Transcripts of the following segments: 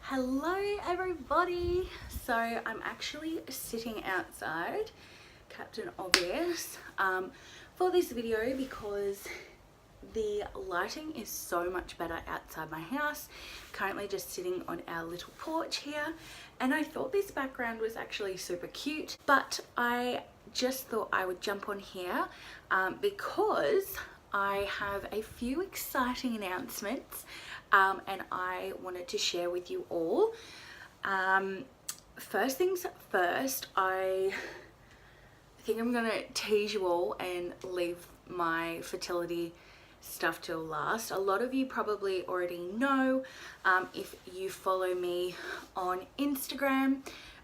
Hello everybody. So I'm actually sitting outside, Captain Obvious, for this video because the lighting is so much better outside my house. Currently just sitting on our little porch here, and I thought this background was actually super cute, but I just thought I would jump on here because I have a few exciting announcements and I wanted to share with you all. First things first, I think I'm gonna tease you all and leave my fertility stuff till last. A lot of you probably already know if you follow me on Instagram.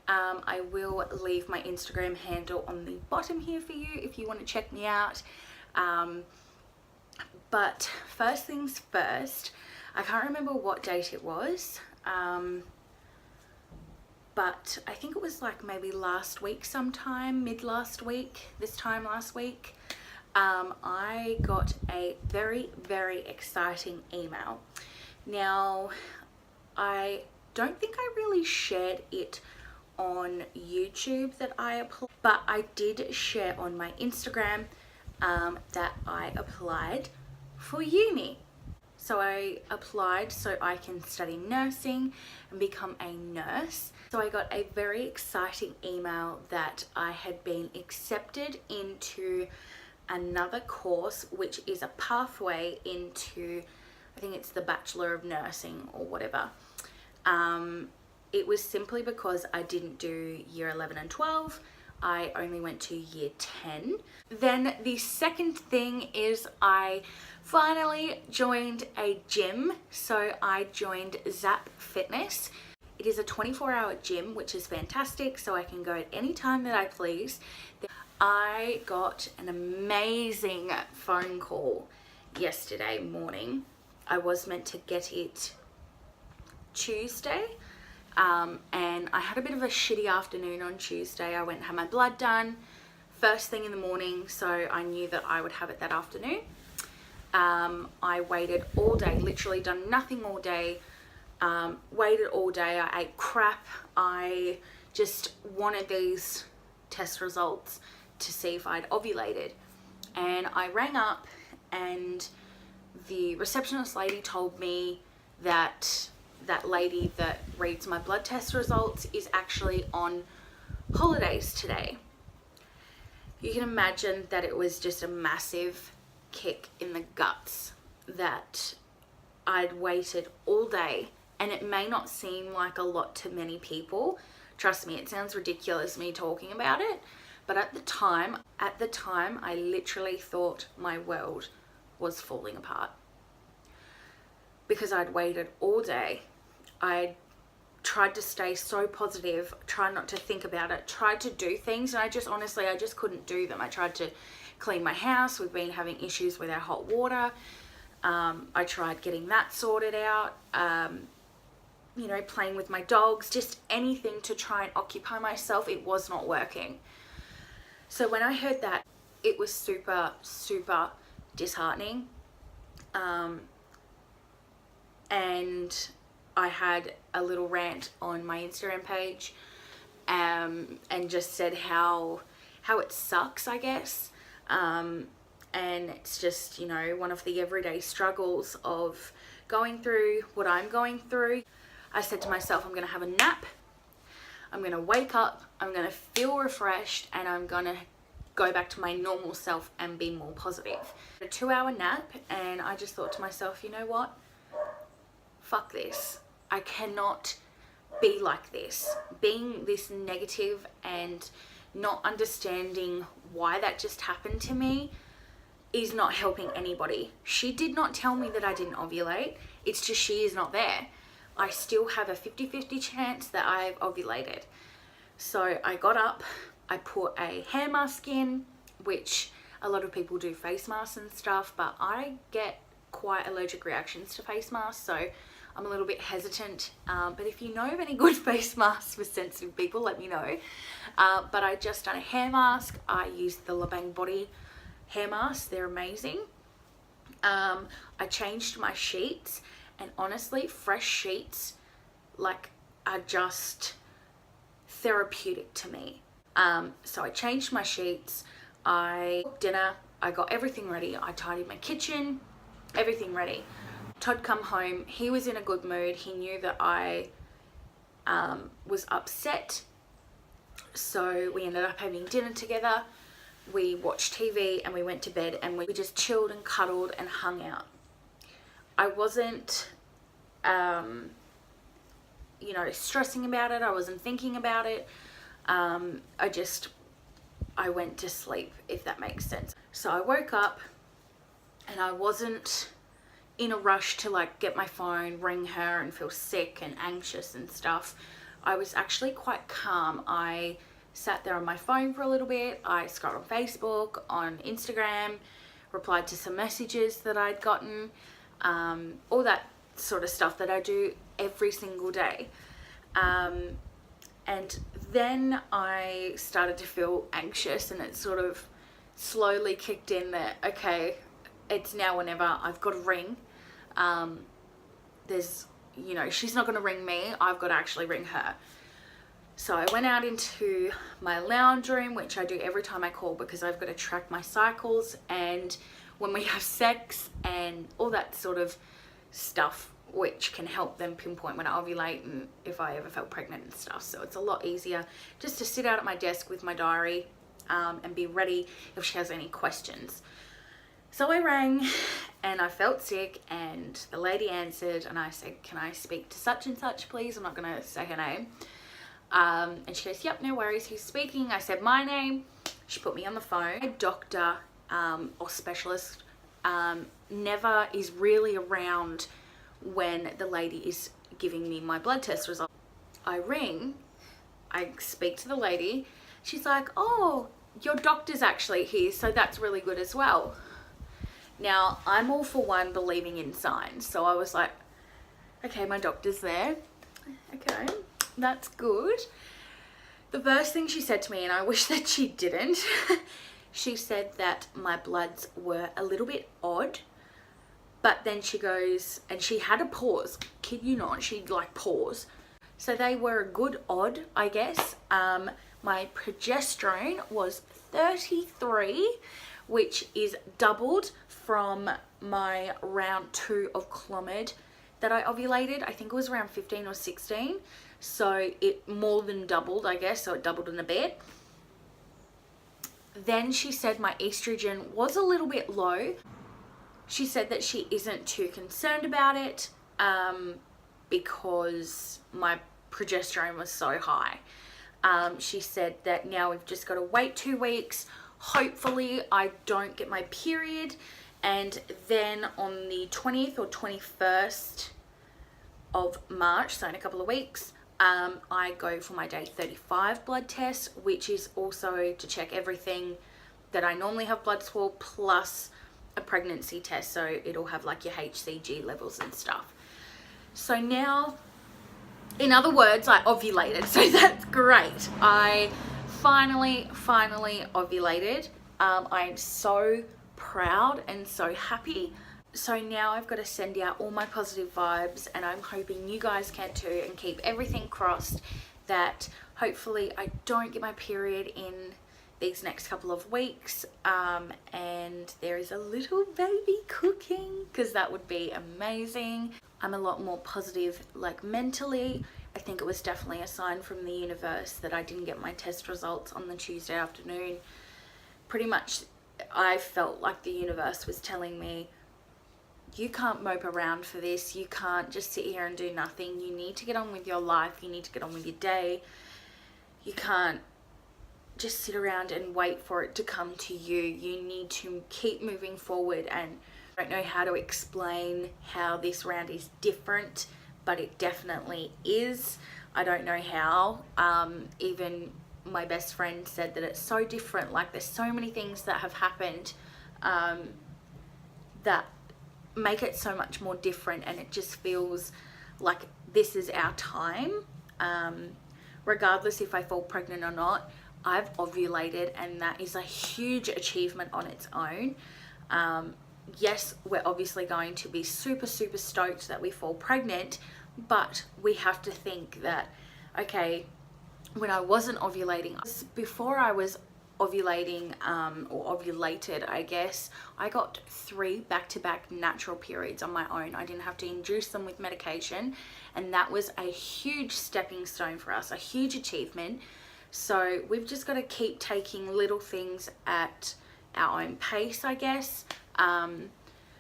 I will leave my Instagram handle on the bottom here for you if you want to check me out. But first things first, I can't remember what date it was, but I think it was like maybe last week sometime, mid last week, this time last week, I got a very, very exciting email. Now, I don't think I really shared it on YouTube that I applied, but I did share on my Instagram that I applied for uni. So I applied so I can study nursing and become a nurse. So I got a very exciting email that I had been accepted into another course, which is a pathway into, I think it's the Bachelor of Nursing or whatever. It was simply because I didn't do year 11 and 12. I only went to year 10. Then the second thing is I finally joined a gym. So I joined Zap Fitness. It is a 24-hour gym, which is fantastic. So I can go at any time that I please. I got an amazing phone call yesterday morning. I was meant to get it Tuesday. And I had a bit of a shitty afternoon on Tuesday. I went and had my blood done first thing in the morning, so I knew that I would have it that afternoon. I waited all day, literally done nothing all day, waited all day. I ate crap. I just wanted these test results to see if I'd ovulated. And I rang up and the receptionist lady told me that that lady that reads my blood test results is actually on holidays today. You can imagine that it was just a massive kick in the guts that I'd waited all day, and it may not seem like a lot to many people. Trust me, it sounds ridiculous me talking about it, but at the time I literally thought my world was falling apart because I'd waited all day. I tried to stay so positive, tried not to think about it, tried to do things, and I just couldn't do them. I tried to clean my house. We've been having issues with our hot water. I tried getting that sorted out, you know, playing with my dogs, just anything to try and occupy myself. It was not working. So when I heard that, it was super, super disheartening. And I had a little rant on my Instagram page and just said how it sucks, I guess. And it's just, you know, one of the everyday struggles of going through what I'm going through. I said to myself, I'm going to have a nap. I'm going to wake up. I'm going to feel refreshed, and I'm going to go back to my normal self and be more positive. A 2-hour nap, and I just thought to myself, you know what? Fuck this. I cannot be like this. Being this negative and not understanding why that just happened to me is not helping anybody. She did not tell me that I didn't ovulate. It's just she is not there. I still have a 50-50 chance that I've ovulated. So I got up, I put a hair mask in, which a lot of people do face masks and stuff, but I get quite allergic reactions to face masks, so I'm a little bit hesitant, but if you know of any good face masks for sensitive people, let me know. But I just done a hair mask. I used the Lebang Body hair mask. They're amazing. I changed my sheets, and honestly, fresh sheets like are just therapeutic to me. So I changed my sheets, I cooked dinner, I got everything ready, I tidied my kitchen, everything ready. Todd come home, he was in a good mood, he knew that I was upset, so we ended up having dinner together, we watched TV and we went to bed and we just chilled and cuddled and hung out. I wasn't you know, stressing about it, I wasn't thinking about it. I went to sleep, if that makes sense. So I woke up and I wasn't in a rush to like get my phone, ring her and feel sick and anxious and stuff. I was actually quite calm. I sat there on my phone for a little bit. I scrolled on Facebook, on Instagram, replied to some messages that I'd gotten, all that sort of stuff that I do every single day. And then I started to feel anxious, and it sort of slowly kicked in that, okay, it's now or never, I've got to ring. There's, you know, she's not going to ring me, I've got to actually ring her. So I went out into my lounge room, which I do every time I call because I've got to track my cycles and when we have sex and all that sort of stuff, which can help them pinpoint when I ovulate and if I ever felt pregnant and stuff. So it's a lot easier just to sit out at my desk with my diary and be ready if she has any questions. So I rang and I felt sick and the lady answered and I said, can I speak to such and such please? I'm not going to say her name. And she goes, yep, no worries, who's speaking? I said my name. She put me on the phone. A doctor or specialist never is really around when the lady is giving me my blood test result. I ring, I speak to the lady, she's like, oh, your doctor's actually here, so that's really good as well. Now, I'm all for one believing in signs, so I was like, okay, my doctor's there, okay, that's good. The first thing she said to me, and I wish that she didn't, she said that my bloods were a little bit odd. But then she goes, and she had a pause, kid you not, she'd like pause. So they were a good odd, I guess. My progesterone was 33, which is doubled from my round 2 of Clomid that I ovulated. I think it was around 15 or 16. So it more than doubled, I guess, so it doubled in a bit. Then she said my estrogen was a little bit low. She said that she isn't too concerned about it because my progesterone was so high. She said that now we've just got to wait 2 weeks. Hopefully I don't get my period. And then on the 20th or 21st of March, so in a couple of weeks, I go for my day 35 blood test, which is also to check everything that I normally have bloods for, plus a pregnancy test, so it'll have like your HCG levels and stuff. So now, in other words, I ovulated, so that's great. I finally ovulated. I'm so proud and so happy. So now I've got to send out all my positive vibes, and I'm hoping you guys can too, and keep everything crossed that hopefully I don't get my period in these next couple of weeks, and there is a little baby cooking, because that would be amazing. I'm a lot more positive, like mentally. I think it was definitely a sign from the universe that I didn't get my test results on the Tuesday afternoon. Pretty much I felt like the universe was telling me, you can't mope around for this, you can't just sit here and do nothing, you need to get on with your life, you need to get on with your day, you can't just sit around and wait for it to come to you. You need to keep moving forward. And I don't know how to explain how this round is different, but it definitely is. I don't know how. Even my best friend said that it's so different. Like, there's so many things that have happened that make it so much more different, and it just feels like this is our time. Regardless if I fall pregnant or not, I've ovulated, and that is a huge achievement on its own. Yes, we're obviously going to be super stoked that we fall pregnant, but we have to think that, okay, when I wasn't ovulating, before I was ovulating or ovulated, I guess, I got 3 back-to-back natural periods on my own. I didn't have to induce them with medication, and that was a huge stepping stone for us, a huge achievement. So we've just got to keep taking little things at our own pace, I guess.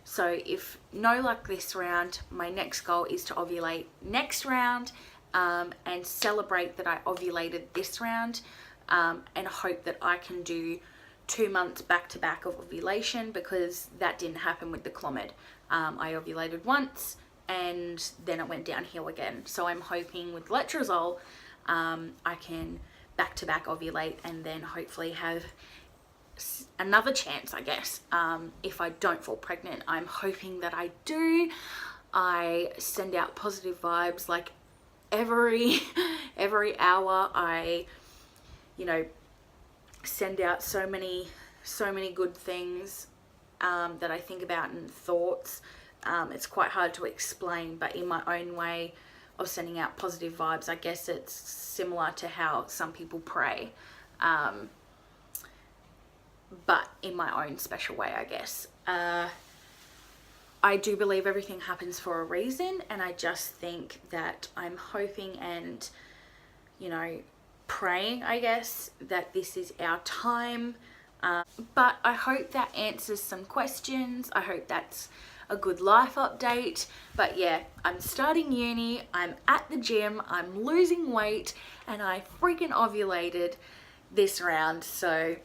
So if no luck this round, my next goal is to ovulate next round, and celebrate that I ovulated this round, and hope that I can do 2 months back to back of ovulation, because that didn't happen with the Clomid. I ovulated once and then it went downhill again. So I'm hoping with Letrozole, I can back to back ovulate and then hopefully have another chance, I guess. If I don't fall pregnant, I'm hoping that I do. I send out positive vibes like every hour. I, you know, send out so many good things that I think about and thoughts. It's quite hard to explain, but in my own way of sending out positive vibes, I guess it's similar to how some people pray, but in my own special way, I guess. I do believe everything happens for a reason, and I just think that I'm hoping and, you know, praying, I guess, that this is our time. But I hope that answers some questions. I hope that's a good life update. But yeah, I'm starting uni, I'm at the gym, I'm losing weight, and I freaking ovulated this round. So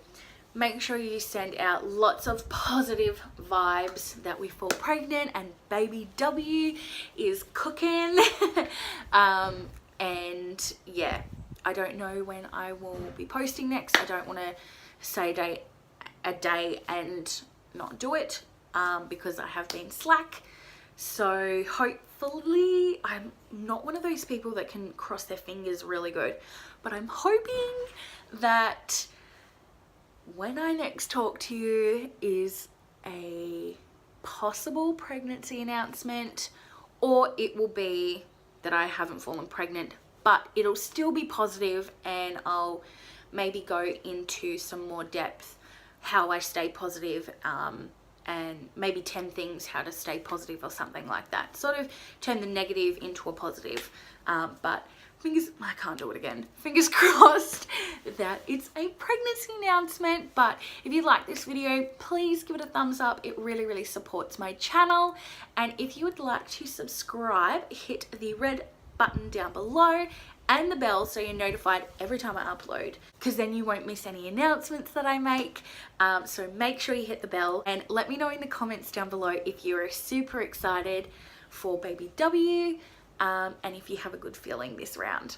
make sure you send out lots of positive vibes that we fall pregnant and baby W is cooking. And yeah, I don't know when I will be posting next. I don't want to say a day and not do it, because I have been slack. So hopefully, I'm not one of those people that can cross their fingers really good, but I'm hoping that when I next talk to you is a possible pregnancy announcement, or it will be that I haven't fallen pregnant, but it'll still be positive, and I'll maybe go into some more depth how I stay positive, and maybe 10 things how to stay positive or something like that. Sort of turn the negative into a positive, but I can't do it again. Fingers crossed that it's a pregnancy announcement. But if you like this video, please give it a thumbs up. It really supports my channel. And if you would like to subscribe, hit the red button down below and the bell so you're notified every time I upload, because then you won't miss any announcements that I make. So make sure you hit the bell, and let me know in the comments down below if you're super excited for baby W, and if you have a good feeling this round.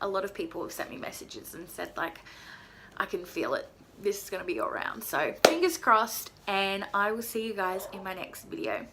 A lot of people have sent me messages and said, like, I can feel it, this is going to be your round. So fingers crossed, and I will see you guys in my next video.